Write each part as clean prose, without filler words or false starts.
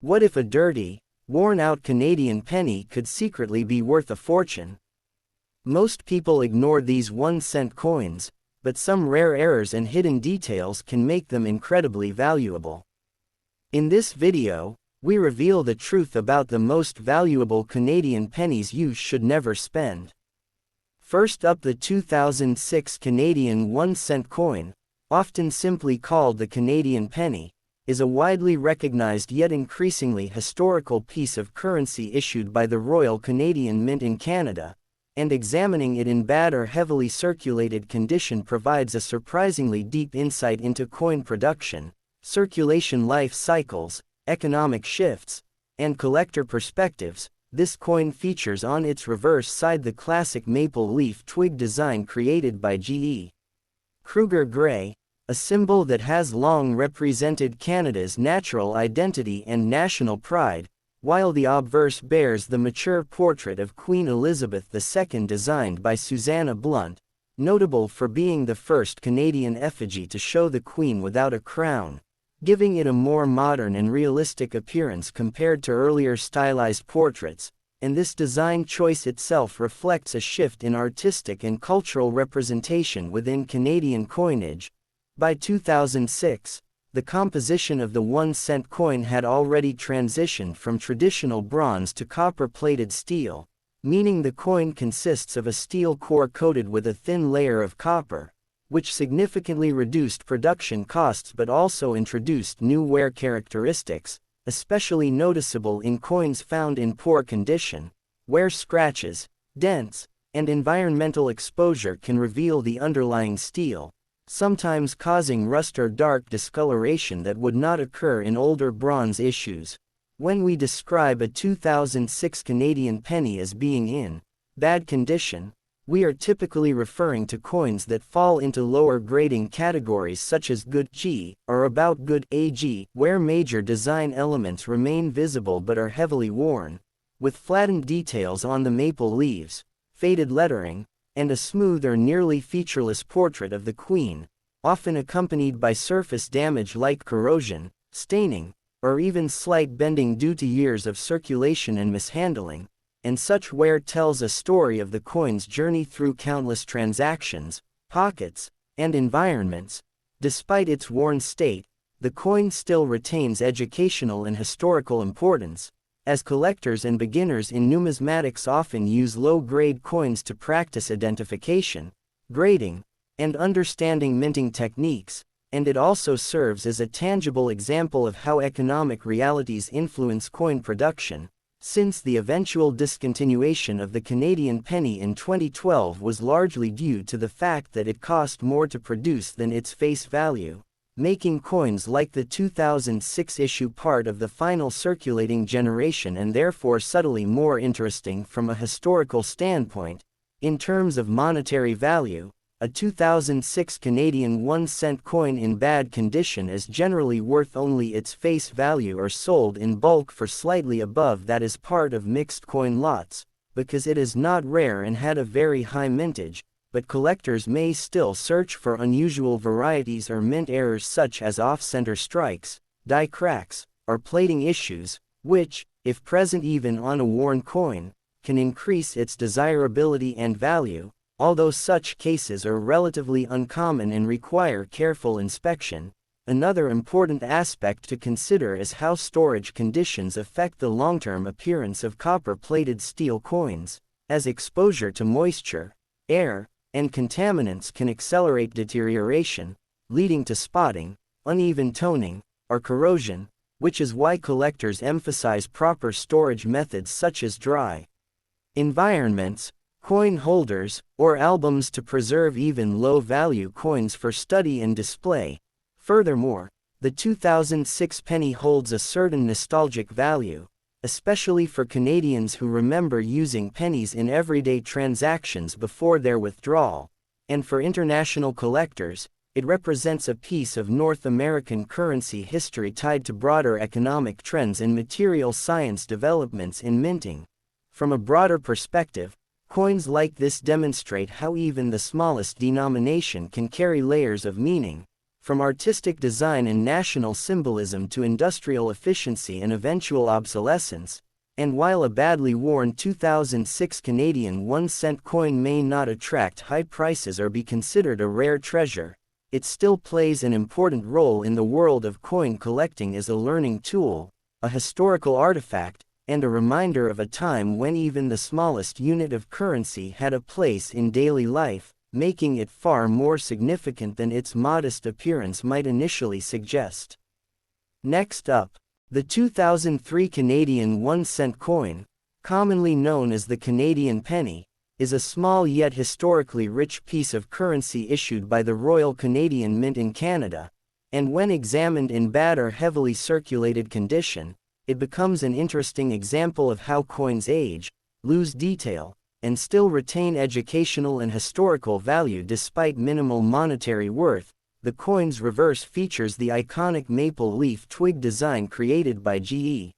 What if a dirty, worn-out Canadian penny could secretly be worth a fortune? Most people ignore these 1-cent coins, but some rare errors and hidden details can make them incredibly valuable. In this video, we reveal the truth about the most valuable Canadian pennies you should never spend. First up, the 2006 Canadian 1-cent coin, often simply called the Canadian penny, is a widely recognized yet increasingly historical piece of currency issued by the Royal Canadian Mint in Canada, and examining it in bad or heavily circulated condition provides a surprisingly deep insight into coin production, circulation life cycles, economic shifts, and collector perspectives. This coin features on its reverse side the classic maple leaf twig design created by G.E. Kruger Gray, a symbol that has long represented Canada's natural identity and national pride, while the obverse bears the mature portrait of Queen Elizabeth II designed by Susanna Blunt, notable for being the first Canadian effigy to show the Queen without a crown, giving it a more modern and realistic appearance compared to earlier stylized portraits, and this design choice itself reflects a shift in artistic and cultural representation within Canadian coinage. By 2006, the composition of the 1-cent coin had already transitioned from traditional bronze to copper-plated steel, meaning the coin consists of a steel core coated with a thin layer of copper, which significantly reduced production costs but also introduced new wear characteristics, especially noticeable in coins found in poor condition, where scratches, dents, and environmental exposure can reveal the underlying steel, sometimes causing rust or dark discoloration that would not occur in older bronze issues. When we describe a 2006 Canadian penny as being in bad condition, we are typically referring to coins that fall into lower grading categories such as good G or about good AG, where major design elements remain visible but are heavily worn, with flattened details on the maple leaves, faded lettering, and a smooth or nearly featureless portrait of the Queen, often accompanied by surface damage like corrosion, staining, or even slight bending due to years of circulation and mishandling, and such wear tells a story of the coin's journey through countless transactions, pockets, and environments. Despite its worn state, the coin still retains educational and historical importance, as collectors and beginners in numismatics often use low-grade coins to practice identification, grading, and understanding minting techniques, and it also serves as a tangible example of how economic realities influence coin production, since the eventual discontinuation of the Canadian penny in 2012 was largely due to the fact that it cost more to produce than its face value, making coins like the 2006 issue part of the final circulating generation and therefore subtly more interesting from a historical standpoint. In terms of monetary value, a 2006 Canadian 1-cent coin in bad condition is generally worth only its face value or sold in bulk for slightly above that as part of mixed coin lots, because it is not rare and had a very high mintage, but collectors may still search for unusual varieties or mint errors such as off-center strikes, die cracks, or plating issues, which, if present even on a worn coin, can increase its desirability and value, although such cases are relatively uncommon and require careful inspection. Another important aspect to consider is how storage conditions affect the long-term appearance of copper-plated steel coins, as exposure to moisture, air, and contaminants can accelerate deterioration, leading to spotting, uneven toning, or corrosion, which is why collectors emphasize proper storage methods such as dry environments, coin holders, or albums to preserve even low-value coins for study and display. Furthermore, the 2006 penny holds a certain nostalgic value, especially for Canadians who remember using pennies in everyday transactions before their withdrawal, and for international collectors, it represents a piece of North American currency history tied to broader economic trends and material science developments in minting. From a broader perspective, coins like this demonstrate how even the smallest denomination can carry layers of meaning, From artistic design and national symbolism to industrial efficiency and eventual obsolescence, and while a badly worn 2006 Canadian 1-cent coin may not attract high prices or be considered a rare treasure, it still plays an important role in the world of coin collecting as a learning tool, a historical artifact, and a reminder of a time when even the smallest unit of currency had a place in daily life, making it far more significant than its modest appearance might initially suggest. Next up, the 2003 Canadian 1-cent coin, commonly known as the Canadian penny, is a small yet historically rich piece of currency issued by the Royal Canadian Mint in Canada, and when examined in bad or heavily circulated condition, it becomes an interesting example of how coins age, lose detail, and still retain educational and historical value despite minimal monetary worth. The coin's reverse features the iconic maple leaf twig design created by G.E.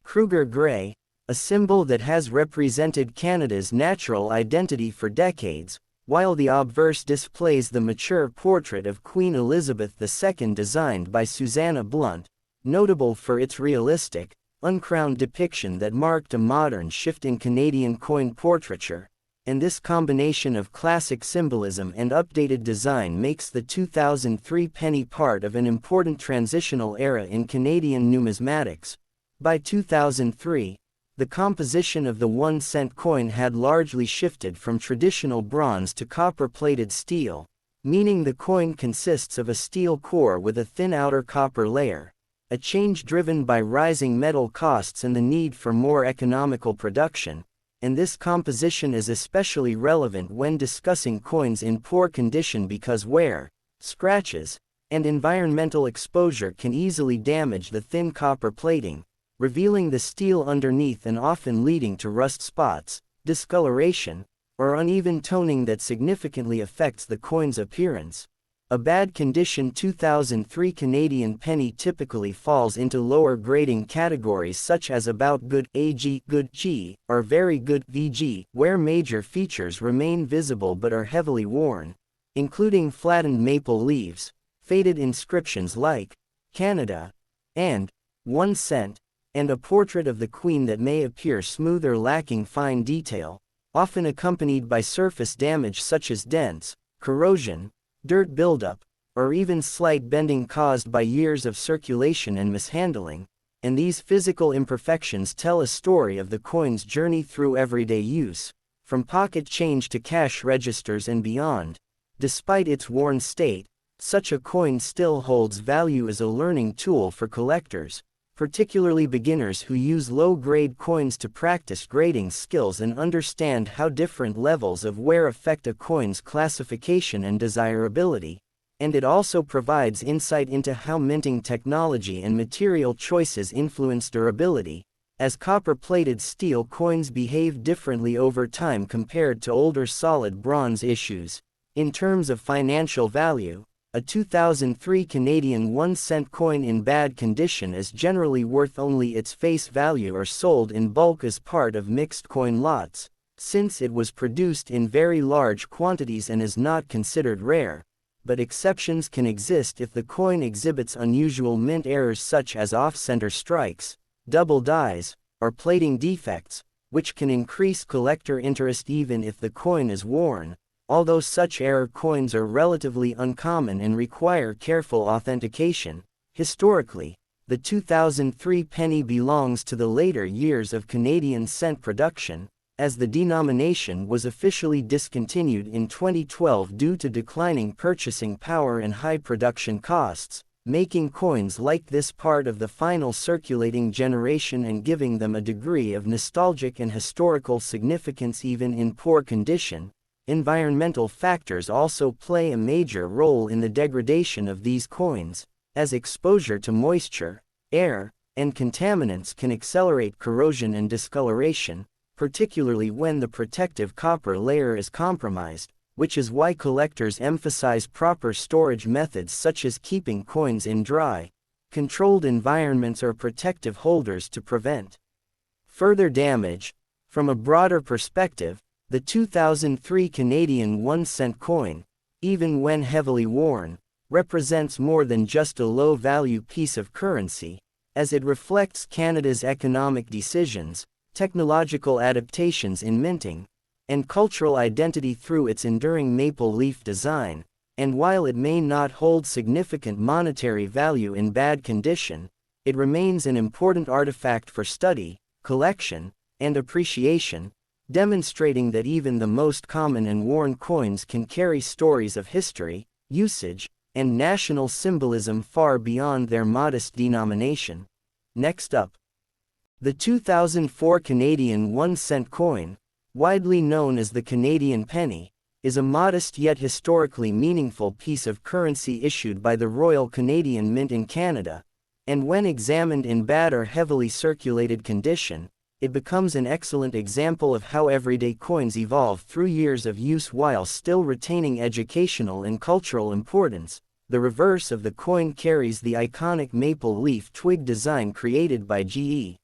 Kruger Gray, a symbol that has represented Canada's natural identity for decades, while the obverse displays the mature portrait of Queen Elizabeth II designed by Susanna Blunt, notable for its realistic, uncrowned depiction that marked a modern shift in Canadian coin portraiture. And this combination of classic symbolism and updated design makes the 2003 penny part of an important transitional era in Canadian numismatics. By 2003, the composition of the 1-cent coin had largely shifted from traditional bronze to copper-plated steel, meaning the coin consists of a steel core with a thin outer copper layer, a change driven by rising metal costs and the need for more economical production. And this composition is especially relevant when discussing coins in poor condition because wear, scratches, and environmental exposure can easily damage the thin copper plating, revealing the steel underneath and often leading to rust spots, discoloration, or uneven toning that significantly affects the coin's appearance. A bad condition 2003 Canadian penny typically falls into lower grading categories such as about good AG, good G, or very good VG, where major features remain visible but are heavily worn, including flattened maple leaves, faded inscriptions like Canada and 1 cent, and a portrait of the Queen that may appear smooth or lacking fine detail, often accompanied by surface damage such as dents, corrosion, dirt buildup, or even slight bending caused by years of circulation and mishandling, and these physical imperfections tell a story of the coin's journey through everyday use, from pocket change to cash registers and beyond. Despite its worn state, such a coin still holds value as a learning tool for collectors, particularly beginners who use low-grade coins to practice grading skills and understand how different levels of wear affect a coin's classification and desirability, and it also provides insight into how minting technology and material choices influence durability, as copper-plated steel coins behave differently over time compared to older solid bronze issues. In terms of financial value, a 2003 Canadian 1-cent coin in bad condition is generally worth only its face value or sold in bulk as part of mixed coin lots, since it was produced in very large quantities and is not considered rare, but exceptions can exist if the coin exhibits unusual mint errors such as off-center strikes, double dies, or plating defects, which can increase collector interest even if the coin is worn. Although such error coins are relatively uncommon and require careful authentication, historically, the 2003 penny belongs to the later years of Canadian cent production, as the denomination was officially discontinued in 2012 due to declining purchasing power and high production costs, making coins like this part of the final circulating generation and giving them a degree of nostalgic and historical significance even in poor condition. Environmental factors also play a major role in the degradation of these coins, as exposure to moisture, air, and contaminants can accelerate corrosion and discoloration, particularly when the protective copper layer is compromised, which is why collectors emphasize proper storage methods such as keeping coins in dry, controlled environments or protective holders to prevent further damage. From a broader perspective, the 2003 Canadian 1-cent coin, even when heavily worn, represents more than just a low-value piece of currency, as it reflects Canada's economic decisions, technological adaptations in minting, and cultural identity through its enduring maple leaf design. And while it may not hold significant monetary value in bad condition, it remains an important artifact for study, collection, and appreciation, demonstrating that even the most common and worn coins can carry stories of history, usage, and national symbolism far beyond their modest denomination. Next up, the 2004 Canadian 1-cent coin, widely known as the Canadian penny, is a modest yet historically meaningful piece of currency issued by the Royal Canadian Mint in Canada, and when examined in bad or heavily circulated condition, it becomes an excellent example of how everyday coins evolve through years of use while still retaining educational and cultural importance. The reverse of the coin carries the iconic maple leaf twig design created by G.E.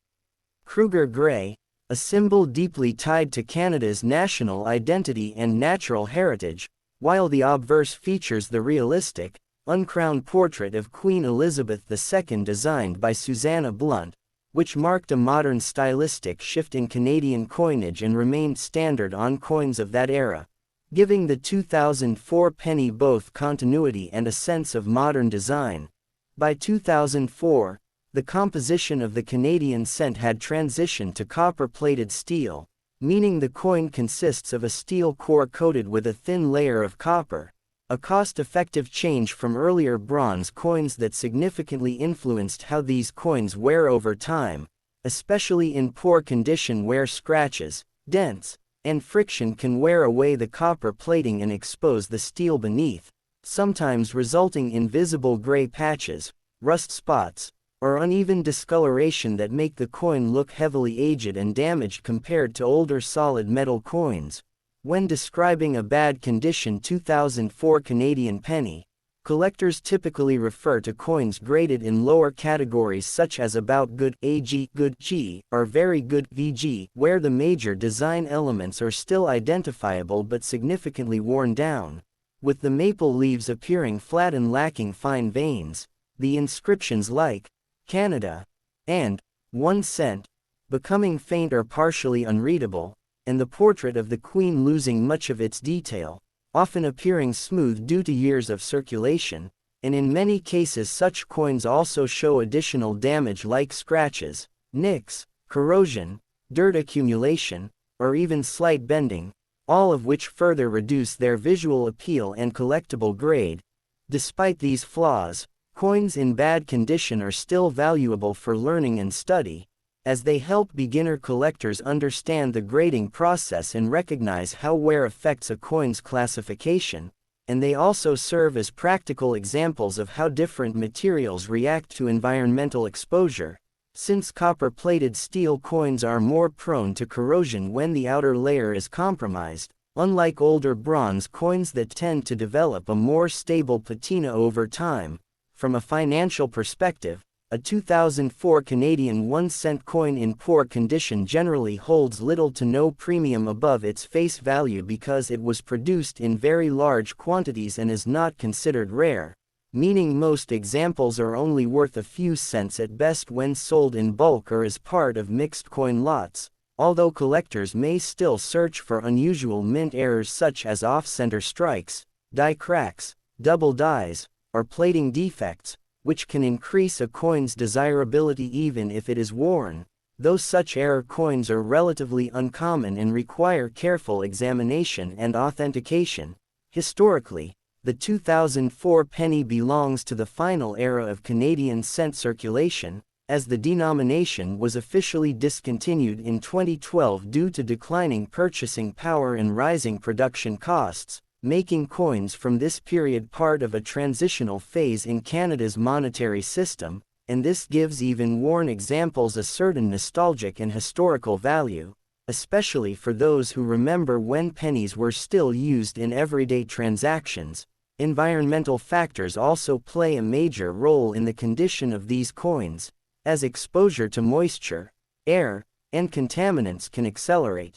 Kruger Gray, a symbol deeply tied to Canada's national identity and natural heritage, while the obverse features the realistic, uncrowned portrait of Queen Elizabeth II designed by Susanna Blunt, which marked a modern stylistic shift in Canadian coinage and remained standard on coins of that era, giving the 2004 penny both continuity and a sense of modern design. By 2004, the composition of the Canadian cent had transitioned to copper-plated steel, meaning the coin consists of a steel core coated with a thin layer of copper, a cost-effective change from earlier bronze coins that significantly influenced how these coins wear over time, especially in poor condition where scratches, dents, and friction can wear away the copper plating and expose the steel beneath, sometimes resulting in visible gray patches, rust spots, or uneven discoloration that make the coin look heavily aged and damaged compared to older solid metal coins. When describing a bad condition 2004 Canadian penny, collectors typically refer to coins graded in lower categories such as about good AG, good G, or very good VG, where the major design elements are still identifiable but significantly worn down, with the maple leaves appearing flat and lacking fine veins. The inscriptions like Canada and 1 cent becoming faint or partially unreadable, and the portrait of the Queen losing much of its detail, often appearing smooth due to years of circulation, and in many cases such coins also show additional damage like scratches, nicks, corrosion, dirt accumulation, or even slight bending, all of which further reduce their visual appeal and collectible grade. Despite these flaws, coins in bad condition are still valuable for learning and study, as they help beginner collectors understand the grading process and recognize how wear affects a coin's classification, and they also serve as practical examples of how different materials react to environmental exposure, since copper-plated steel coins are more prone to corrosion when the outer layer is compromised, unlike older bronze coins that tend to develop a more stable patina over time. From a financial perspective, a 2004 Canadian 1 cent coin in poor condition generally holds little to no premium above its face value because it was produced in very large quantities and is not considered rare, meaning most examples are only worth a few cents at best when sold in bulk or as part of mixed coin lots, although collectors may still search for unusual mint errors such as off-center strikes, die cracks, double dies, or plating defects, which can increase a coin's desirability even if it is worn, though such error coins are relatively uncommon and require careful examination and authentication. Historically, the 2004 penny belongs to the final era of Canadian cent circulation, as the denomination was officially discontinued in 2012 due to declining purchasing power and rising production costs, making coins from this period part of a transitional phase in Canada's monetary system, and this gives even worn examples a certain nostalgic and historical value, especially for those who remember when pennies were still used in everyday transactions. Environmental factors also play a major role in the condition of these coins, as exposure to moisture, air, and contaminants can accelerate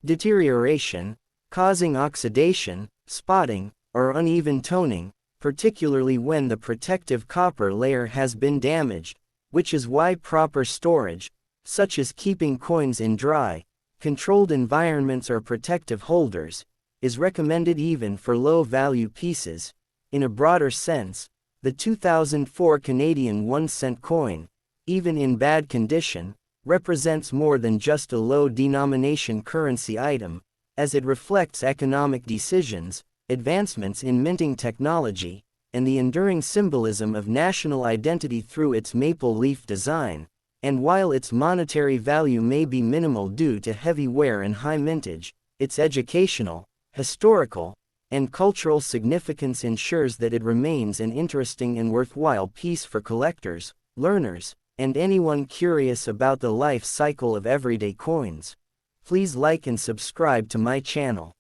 deterioration, causing oxidation, spotting, or uneven toning. particularly when the protective copper layer has been damaged, which is why proper storage, such as keeping coins in dry, controlled environments or protective holders, is recommended even for low-value pieces. In a broader sense, the 2004 Canadian 1-cent coin, even in bad condition, represents more than just a low-denomination currency item, as it reflects economic decisions, advancements in minting technology, and the enduring symbolism of national identity through its maple leaf design. And while its monetary value may be minimal due to heavy wear and high mintage, its educational, historical, and cultural significance ensures that it remains an interesting and worthwhile piece for collectors, learners, and anyone curious about the life cycle of everyday coins. Please like and subscribe to my channel.